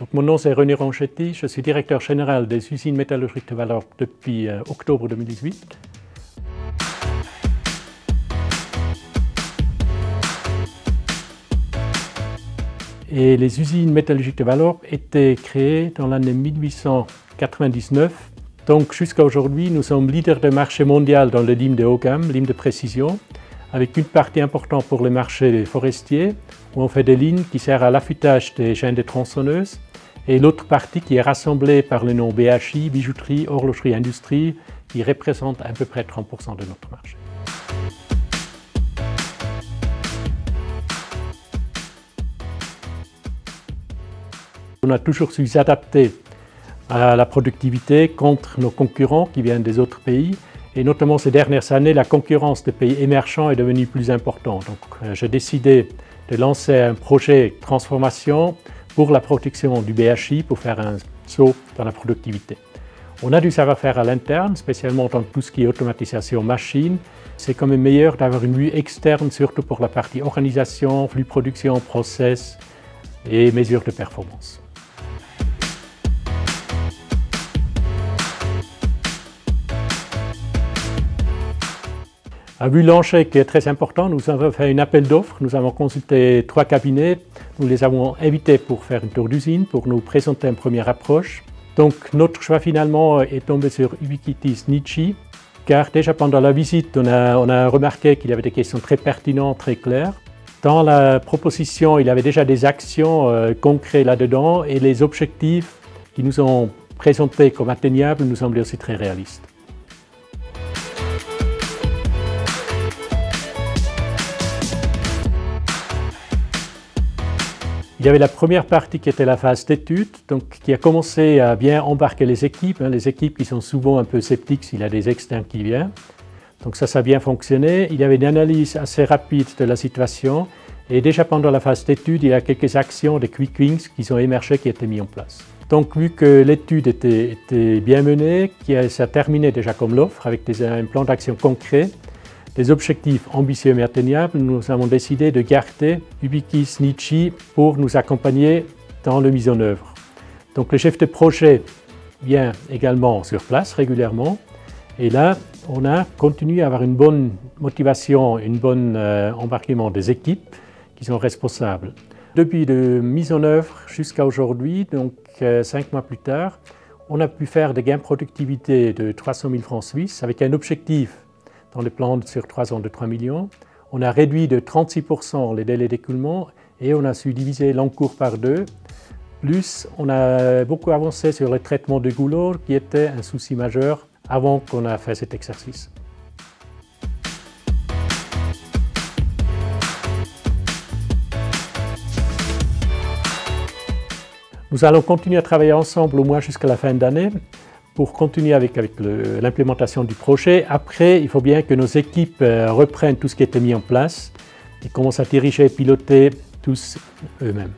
Donc, mon nom c'est René Ronchetti, je suis directeur général des usines métallurgiques de Vallorbe depuis octobre 2018. Et les usines métallurgiques de Vallorbe étaient créées dans l'année 1899. Donc jusqu'à aujourd'hui, nous sommes leaders de marché mondial dans le lime de haut gamme, lime de précision, avec une partie importante pour le marché forestier, où on fait des lignes qui servent à l'affûtage des chaînes de tronçonneuses, et l'autre partie qui est rassemblée par le nom BHI, bijouterie, horlogerie, industrie, qui représente à peu près 30% de notre marché. On a toujours su s'adapter à la productivité contre nos concurrents qui viennent des autres pays. Et notamment ces dernières années, la concurrence des pays émergents est devenue plus importante. Donc j'ai décidé de lancer un projet de transformation pour la protection du BHI, pour faire un saut dans la productivité. On a du savoir-faire à l'interne, spécialement dans tout ce qui est automatisation machine. C'est quand même meilleur d'avoir une vue externe, surtout pour la partie organisation, flux production, process et mesures de performance. À vu l'enjeu qui est très important, nous avons fait un appel d'offres, nous avons consulté 3 cabinets, nous les avons invités pour faire une tour d'usine, pour nous présenter une première approche. Donc notre choix finalement est tombé sur Ubiquitys Nichi, car déjà pendant la visite, on a remarqué qu'il y avait des questions très pertinentes, très claires. Dans la proposition, il y avait déjà des actions concrètes là-dedans et les objectifs qui nous ont présentés comme atteignables nous semblaient aussi très réalistes. Il y avait la première partie qui était la phase d'étude, donc qui a commencé à bien embarquer les équipes qui sont souvent un peu sceptiques s'il y a des externes qui viennent. Donc ça a bien fonctionné. Il y avait une analyse assez rapide de la situation et déjà pendant la phase d'étude, il y a quelques actions, des quick wins qui sont émergées, qui étaient mises en place. Donc vu que l'étude était bien menée, ça a terminé déjà comme l'offre avec un plan d'action concret, des objectifs ambitieux mais atteignables, nous avons décidé de garder Ubiquitys Nichi pour nous accompagner dans la mise en œuvre. Donc le chef de projet vient également sur place régulièrement et là on a continué à avoir une bonne motivation, un bon embarquement des équipes qui sont responsables. Depuis la mise en œuvre jusqu'à aujourd'hui, donc 5 mois plus tard, on a pu faire des gains de productivité de 300 000 francs suisses avec un objectif dans le plan sur 3 ans de 3 millions. On a réduit de 36% les délais d'écoulement et on a su diviser l'encours par 2. Plus, on a beaucoup avancé sur le traitement de goulot qui était un souci majeur avant qu'on a fait cet exercice. Nous allons continuer à travailler ensemble au moins jusqu'à la fin d'année pour continuer avec l'implémentation du projet. Après, il faut bien que nos équipes reprennent tout ce qui a été mis en place et commencent à diriger et piloter tous eux-mêmes.